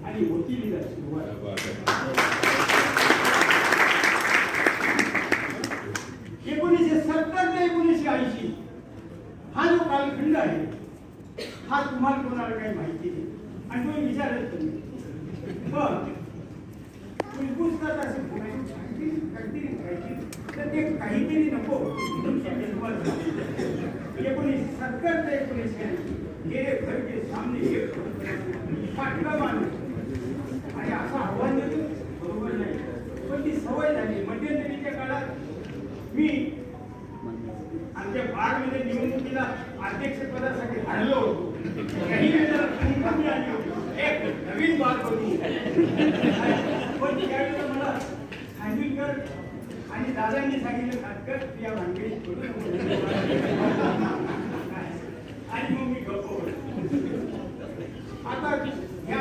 आणि वकिलीला सुरुवात. 1970 ते 1980 हा जो कालखंड आहे हा तुम्हाला कोणाला काही माहिती नाही आणि तुम्ही विचारत नाही. पण पुस्तकात असं काहीतरी तर ते काहीतरी नको. 1970 ते 1980 मेरे घर के सामने एक फाटका माणूस आणि असं आव्हान देतो बरोबर नाही, पण ती सवय झाली. मध्यंतरीच्या काळात मी आमच्या बारमध्ये निवडणुकीला अध्यक्षपदासाठी हरलो होतो. काही वेळेला कमी आली होती, एक नवीन बाग होती. पण त्यावेळेला मला खानविलकर आणि दादांनी सांगितलं खातकर या भानगडीत करू आणि मग मी गप्प होतो. आता ह्या